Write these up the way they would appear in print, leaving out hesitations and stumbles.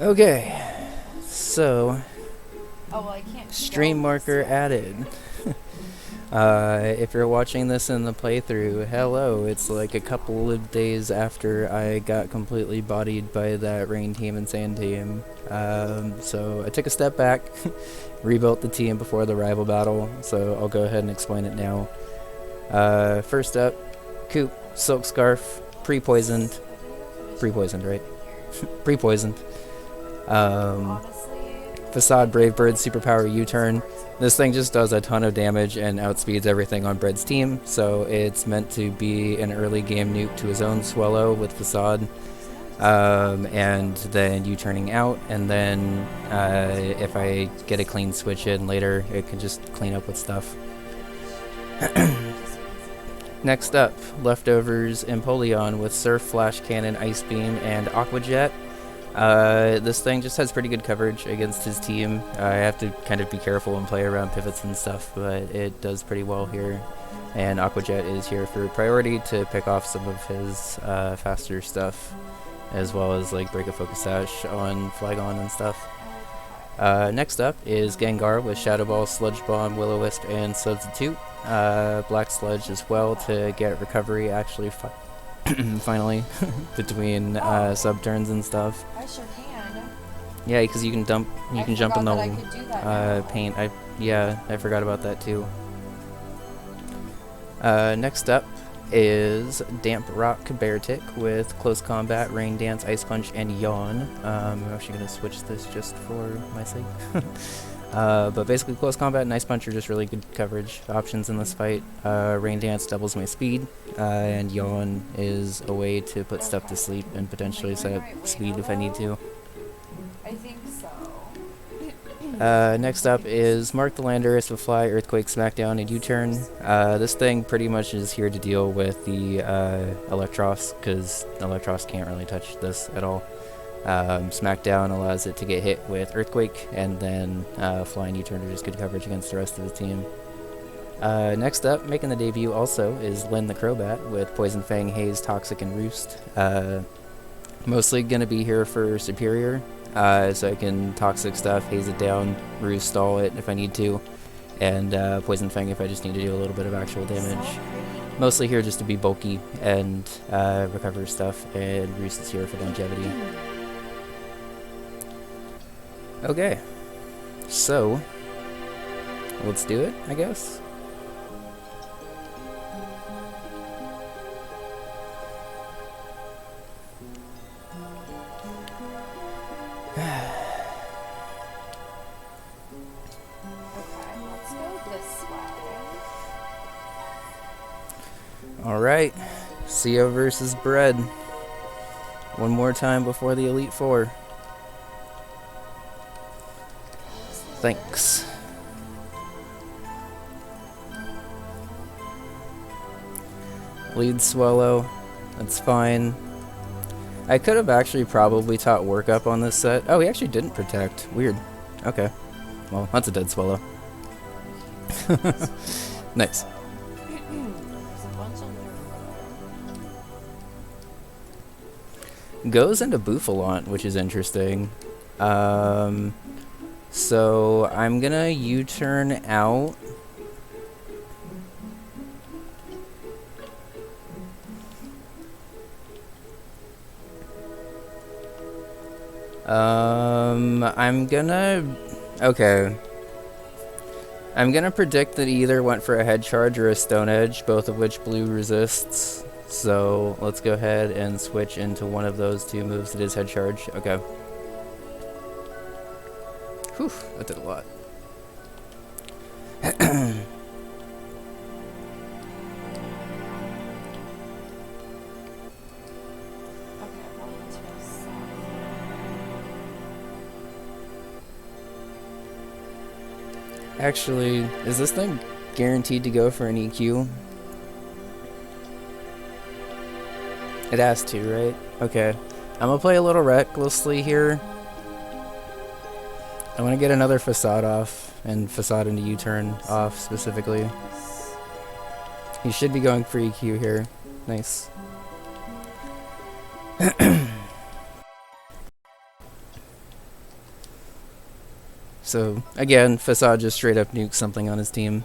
Okay, so Oh, well, I can't stream marker added. If you're watching this in the playthrough, hello, it's like a couple of days after I got completely bodied by that rain team and sand team. So I took a step back, rebuilt the team before the rival battle, so I'll go ahead and explain it now. First up, Coop, Silk Scarf, pre-poisoned, right? Pre-poisoned. Facade, Brave Bird, Superpower, U-Turn. This thing just does a ton of damage and outspeeds everything on Bread's team, so it's meant to be an early game nuke to his own Swallow with Facade, and then U-turning out, and then if I get a clean switch in later, it can just clean up with stuff. Next up, Leftovers Empoleon with Surf, Flash Cannon, Ice Beam, and Aqua Jet. This thing just has pretty good coverage against his team. I have to kind of be careful and play around pivots and stuff, but it does pretty well here. And Aqua Jet is here for priority to pick off some of his faster stuff, as well as like break a focus sash on Flygon and stuff. Next up is Gengar with Shadow Ball, Sludge Bomb, Will-O-Wisp, and Substitute. Black Sludge as well to get recovery actually finally between sub turns and stuff. I sure can. Yeah, because you can jump in the paint. I forgot about that too. Next up is Damp Rock Beartick with Close Combat, Rain Dance, Ice Punch, and Yawn. I'm actually going to switch this just for my sake. But basically Close Combat and Ice Punch are just really good coverage options in this fight. Rain Dance doubles my speed, and Yawn is a way to put stuff to sleep and potentially set up speed if I need to. I think so. Next up is Mark the Landorus with Fly, Earthquake, Smackdown, and U-Turn. This thing pretty much is here to deal with the Electros, because Electros can't really touch this at all. Smackdown allows it to get hit with Earthquake, and then Fly and U-Turn are just good coverage against the rest of the team. Next up, making the debut also, is Lyn the Crobat with Poison Fang, Haze, Toxic, and Roost. Mostly going to be here for Superior, so I can Toxic stuff, Haze it down, Roost stall it if I need to, and Poison Fang if I just need to do a little bit of actual damage. Mostly here just to be bulky and recover stuff, and Roost is here for longevity. Okay, so let's do it, I guess. Alright, CO versus Bread. One more time before the Elite Four. Thanks. Lead Swallow, that's fine. I could have actually probably taught Workup on this set. Oh, he actually didn't protect. Weird. Okay. Well, that's a dead Swallow. Nice. Goes into Bouffalant, which is interesting. So I'm gonna U-turn out. I'm gonna predict that he either went for a head charge or a stone edge, both of which blue resists. So let's go ahead and switch into one of those two moves that is head charge. Okay. Whew, that did a lot. Actually, is this thing guaranteed to go for an EQ? It has to, right? Okay. I'm gonna play a little recklessly here. I want to get another Facade off, and Facade into U-turn off specifically. He should be going for EQ here. Nice. so again, Facade just straight up nukes something on his team.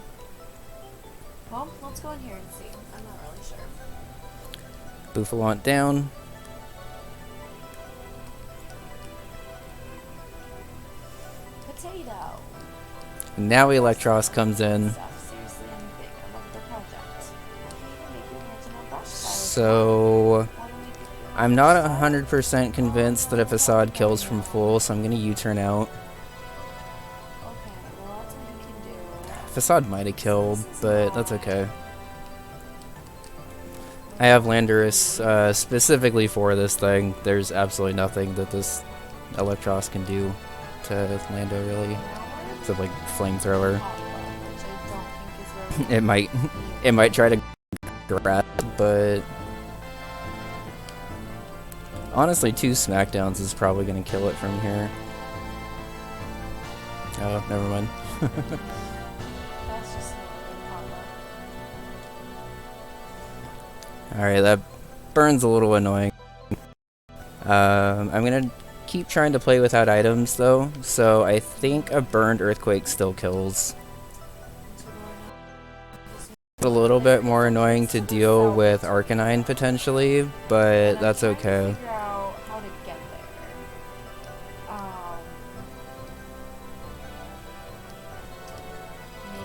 Well, let's go in here and see. I'm not really sure. Bouffalant down. Potato. Now Electros comes in. Seriously, I'm big. I love the project. I can even make your original brush style. So Why don't we do your I'm not 100% convinced that a Facade kills from full, so I'm gonna U-turn out. Okay, well that's what you can do. Facade might have killed, but that's okay. I have Landorus specifically for this thing. There's absolutely nothing that this Electros can do to Lando, really. Except like Flamethrower. Which I don't think is very It might try to grab, but honestly, 2 Smackdowns is probably gonna kill it from here. Oh, never mind. That's just not a good combo. Alright, that burns a little annoying. I'm gonna keep trying to play without items though, so I think a burned Earthquake still kills. It's a little bit more annoying to deal with Arcanine potentially, but that's okay. Figure out how to get there.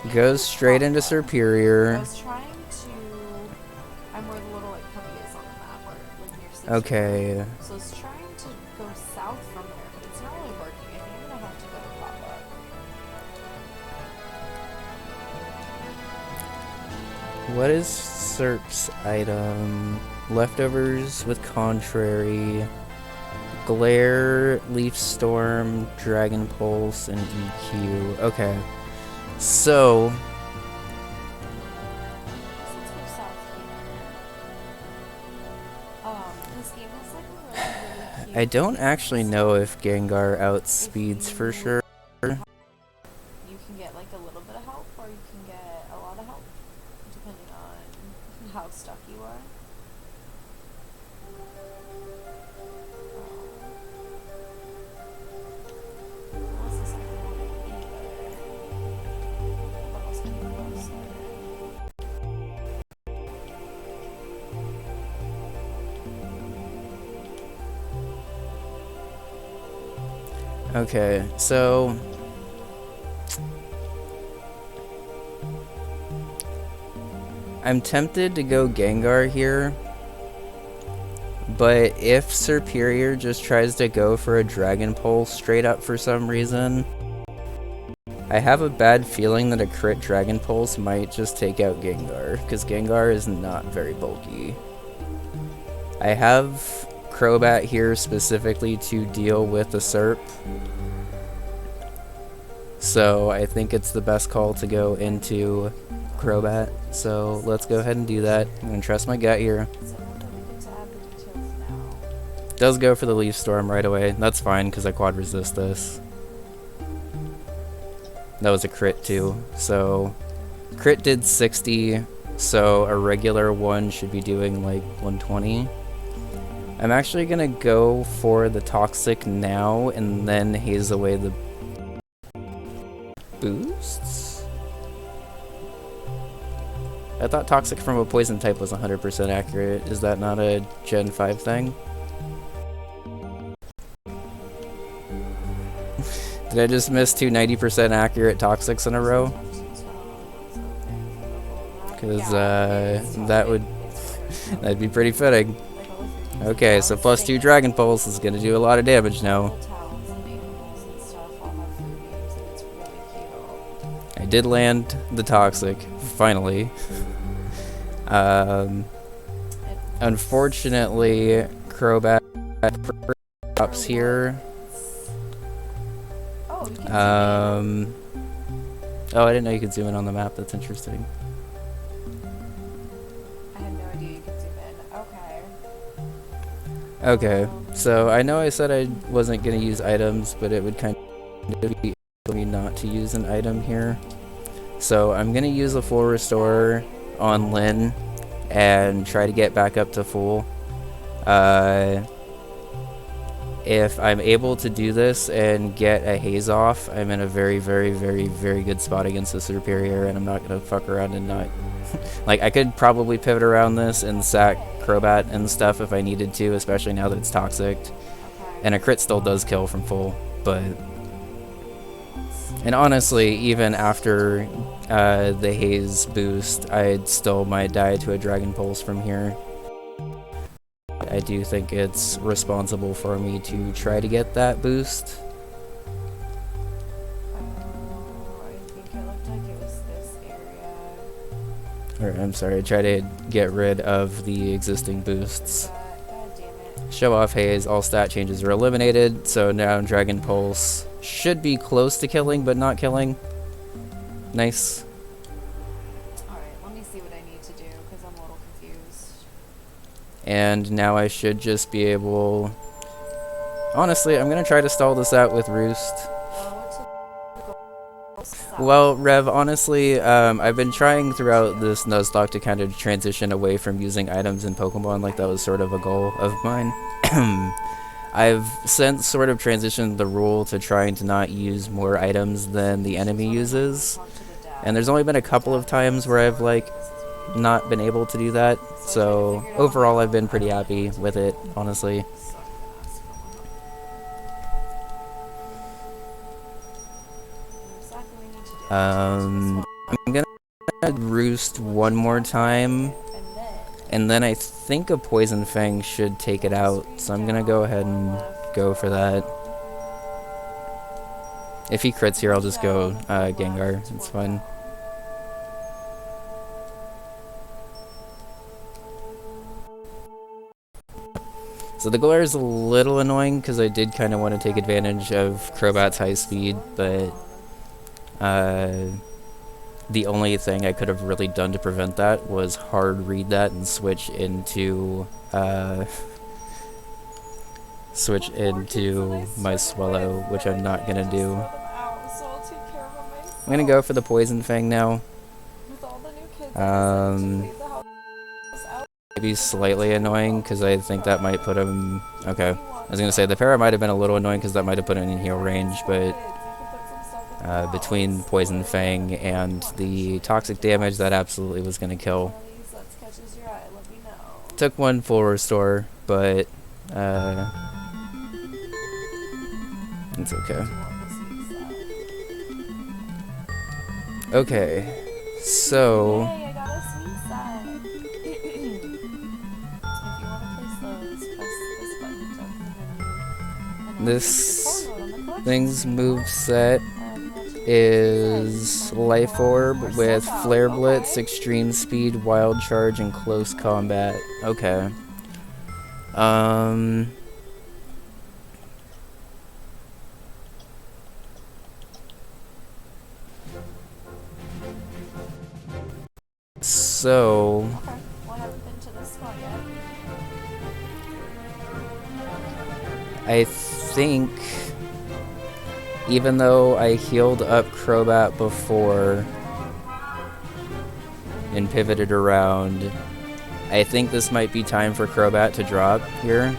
Maybe Goes I straight can into pop that. I Superior. was trying to. I'm where the little like cubby is on the map, where like near Superior. Okay. So I was trying to go south from there, but it's not really working. I think I'm gonna have to go to pop up. What is Serp's item? Leftovers with Contrary. Glare, Leaf Storm, Dragon Pulse, and EQ. Okay. So, Let's go south here. This game has like a really cute. I don't actually know if Gengar outspeeds for sure. You can get like a little bit of help, or you can get a lot of help, depending on how stuck you are. Unless this is either. What else can you close Okay, so I'm tempted to go Gengar here, but if Superior just tries to go for a Dragon Pulse straight up for some reason, I have a bad feeling that a crit Dragon Pulse might just take out Gengar, because Gengar is not very bulky. I have Crobat here specifically to deal with the Serp, so I think it's the best call to go into Crobat, so let's go ahead and do that. I'm going to trust my gut here. So I don't get to add the details now. Does go for the Leaf Storm right away. That's fine because I quad resist this. That was a crit too. So crit did 60, so a regular one should be doing like 120. I'm actually gonna go for the Toxic now and then haze away the boosts. I thought Toxic from a poison type was 100% accurate. Is that not a Gen 5 thing? Did I just miss 2 90% accurate Toxics in a row? Because that'd be pretty fitting. Okay, so plus 2 Dragon Pulse is gonna do a lot of damage now. I did land the Toxic, finally. Unfortunately, Crobat drops here. Oh, I didn't know you could zoom in on the map. That's interesting. I had no idea you could zoom in. Okay. Okay, so I know I said I wasn't going to use items, but it would kind of be me not to use an item here. So I'm going to use a full restore on Lyn and try to get back up to full. if I'm able to do this and get a haze off, I'm in a very, very, very, very good spot against the superior, and I'm not gonna fuck around and not. Like, I could probably pivot around this and sack Crobat and stuff if I needed to, especially now that it's toxic. And a crit still does kill from full, but... And honestly, even after the haze boost, I still might die to a Dragon Pulse from here. I do think it's responsible for me to try to get that boost. I think it looked like it was this area. Or, I'm sorry, try to get rid of the existing boosts. God damn it. Show off haze, all stat changes are eliminated, so now Dragon Pulse should be close to killing, but not killing. Nice. Alright, let me see what I need to do, because I'm a little confused. And now I should just be able... Honestly, I'm going to try to stall this out with Roost. Well, Rev, honestly, I've been trying throughout this Nuzlocke to kind of transition away from using items in Pokemon, like that was sort of a goal of mine. I've since sort of transitioned the rule to trying to not use more items than the enemy uses. And there's only been a couple of times where I've, like, not been able to do that. So, overall, I've been pretty happy with it, honestly. I'm gonna Roost one more time. And then I think a Poison Fang should take it out, so I'm gonna go ahead and go for that. If he crits here, I'll just go Gengar, it's fine. So the glare is a little annoying, because I did kind of want to take advantage of Crobat's high speed, but the only thing I could have really done to prevent that was hard read that and switch into my Swallow, which I'm not gonna do. I'm gonna go for the Poison Fang now. Maybe slightly annoying, because I think that might put him... Okay, I was gonna say the para might have been a little annoying, because that might have put him in heal range, but between Poison Fang and the toxic damage, that absolutely was gonna kill. Took one full restore, but it's okay. Okay, so this thing's moveset is Life Orb with Flare Blitz, Extreme Speed, Wild Charge, and Close Combat. Okay. So... Well, I haven't been to this spot yet. I think... Even though I healed up Crobat before and pivoted around, I think this might be time for Crobat to drop here.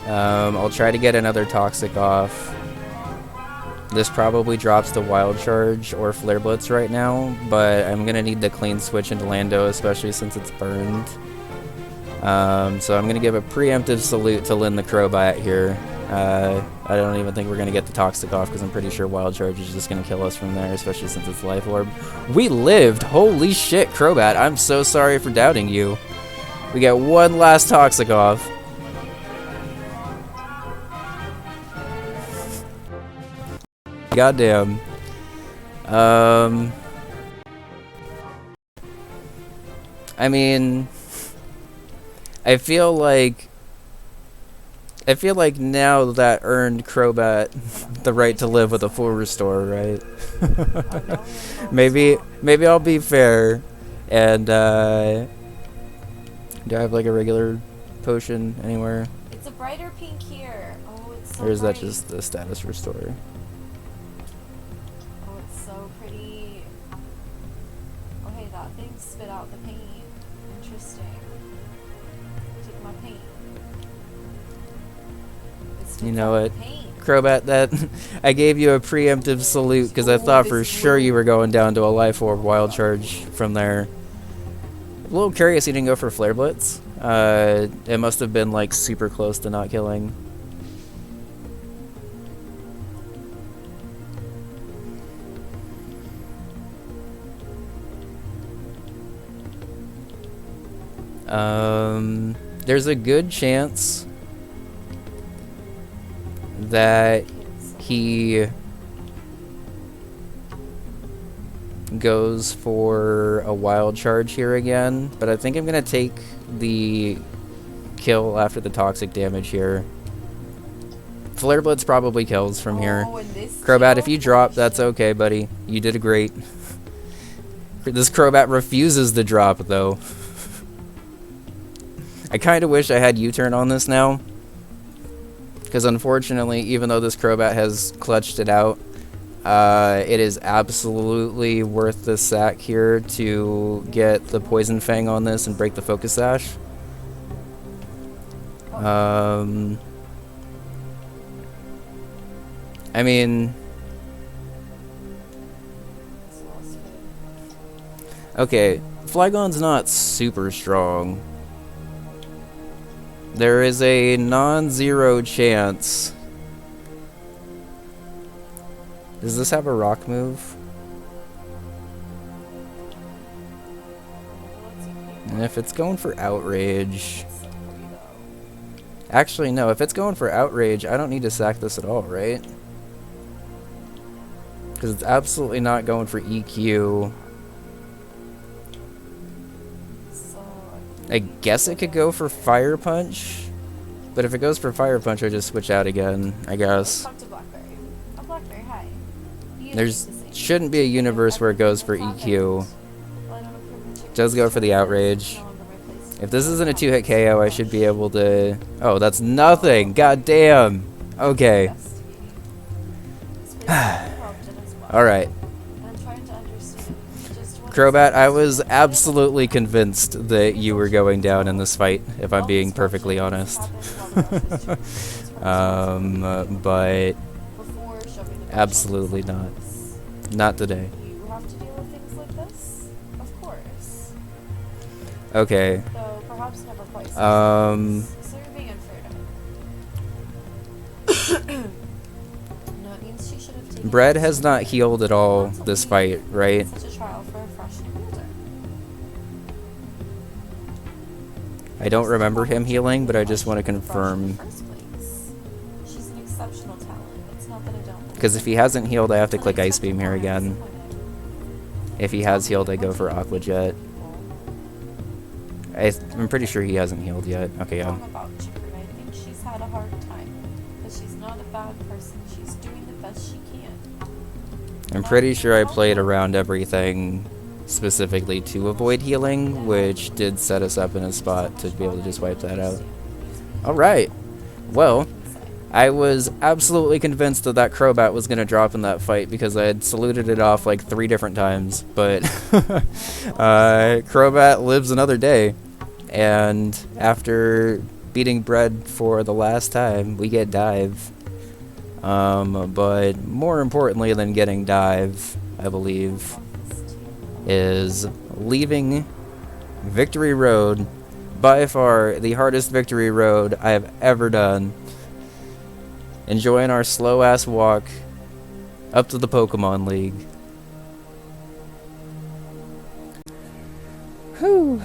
I'll try to get another Toxic off. This probably drops to Wild Charge or Flare Blitz right now, but I'm going to need the clean switch into Lando, especially since it's burned. So I'm going to give a preemptive salute to Lyn the Crobat here. I don't even think we're going to get the Toxic off, because I'm pretty sure Wild Charge is just going to kill us from there, especially since it's Life Orb. We lived! Holy shit, Crobat, I'm so sorry for doubting you. We get one last Toxic off. Goddamn. I mean, I feel like now that earned Crobat the right to live with a full restore, right? maybe I'll be fair and do I have like a regular potion anywhere? It's a brighter pink here. Oh, it's so Or is that bright. just the status restore? Oh, it's so pretty. Oh, hey, that thing spit out the paint. Interesting. Take my paint. You know what? Crobat, that I gave you a preemptive salute because I thought for sure you were going down to a Life Orb Wild Charge from there. A little curious you didn't go for Flare Blitz. It must have been like super close to not killing. There's a good chance that he goes for a wild charge here again, but I think I'm gonna take the kill after the toxic damage here. Flare Blitz probably kills from here. Crobat, if you drop, that's okay, buddy. You did great. This Crobat refuses to drop, though. I kind of wish I had U-turn on this now, because unfortunately, even though this Crobat has clutched it out, it is absolutely worth the sack here to get the Poison Fang on this and break the Focus Sash. I mean... Okay, Flygon's not super strong. There is a non-zero chance. Does this have a rock move? And if it's going for Outrage... Actually, no. If it's going for Outrage, I don't need to sack this at all, right? Because it's absolutely not going for EQ. I guess it could go for Fire Punch, but if it goes for Fire Punch, I just switch out again, I guess. There shouldn't be a universe where it goes for EQ. It does go for the Outrage. If this isn't a 2-hit KO, I should be able to... Oh, that's nothing! God damn! Okay. Alright. Crobat, I was absolutely convinced that you were going down in this fight, if I'm being perfectly honest. But absolutely not. Not today. Okay. Bread has not healed at all this fight, right? I don't remember him healing, but I just want to confirm. Because if he hasn't healed, I have to click Ice Beam here again. If he has healed, I go for Aqua Jet. I'm pretty sure he hasn't healed yet. Okay, yeah. I think she's had a hard time, but she's not a bad person. She's doing the best she can. I'm pretty sure I played around everything specifically to avoid healing, which did set us up in a spot to be able to just wipe that out. Alright. Well, I was absolutely convinced that that Crobat was going to drop in that fight because I had saluted it off like 3 different times, but Crobat lives another day, and after beating Bread for the last time, we get Dive. But more importantly than getting Dive, I believe, is leaving Victory Road, by far the hardest Victory Road I have ever done. Enjoying our slow-ass walk up to the Pokemon League. Whew.